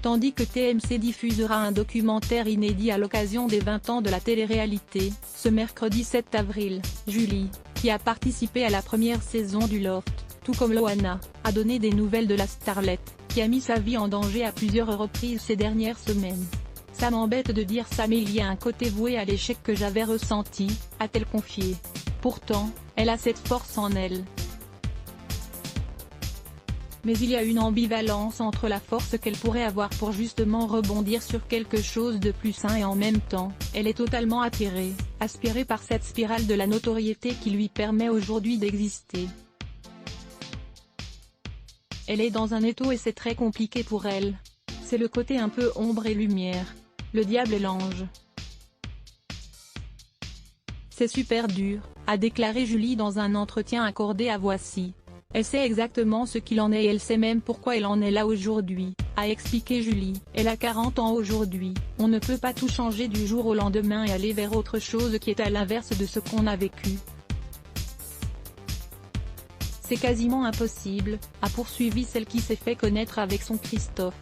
tandis que TMC diffusera un documentaire inédit à l'occasion des 20 ans de la télé-réalité, ce mercredi 7 avril. Julie, qui a participé à la première saison du Loft, tout comme Loana, a donné des nouvelles de la starlette, qui a mis sa vie en danger à plusieurs reprises ces dernières semaines. Ça m'embête de dire ça mais il y a un côté voué à l'échec que j'avais ressenti, a-t-elle confié. Pourtant, elle a cette force en elle. Mais il y a une ambivalence entre la force qu'elle pourrait avoir pour justement rebondir sur quelque chose de plus sain et en même temps, elle est totalement aspirée par cette spirale de la notoriété qui lui permet aujourd'hui d'exister. Elle est dans un étau et c'est très compliqué pour elle. C'est le côté un peu ombre et lumière. Le diable et l'ange. C'est super dur, a déclaré Julie dans un entretien accordé à Voici. Elle sait exactement ce qu'il en est et elle sait même pourquoi elle en est là aujourd'hui, a expliqué Julie. Elle a 40 ans aujourd'hui, on ne peut pas tout changer du jour au lendemain et aller vers autre chose qui est à l'inverse de ce qu'on a vécu. C'est quasiment impossible, a poursuivi celle qui s'est fait connaître avec son Christophe.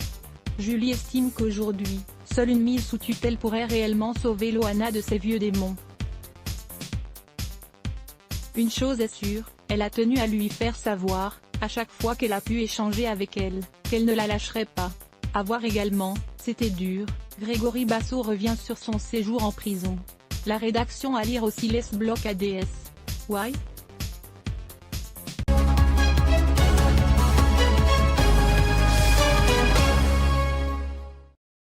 Julie estime qu'aujourd'hui, seule une mise sous tutelle pourrait réellement sauver Loana de ses vieux démons. Une chose est sûre, elle a tenu à lui faire savoir, à chaque fois qu'elle a pu échanger avec elle, qu'elle ne la lâcherait pas. À voir également, c'était dur, Grégory Basso revient sur son séjour en prison. La rédaction à lire aussi laisse bloc ADS. Why ?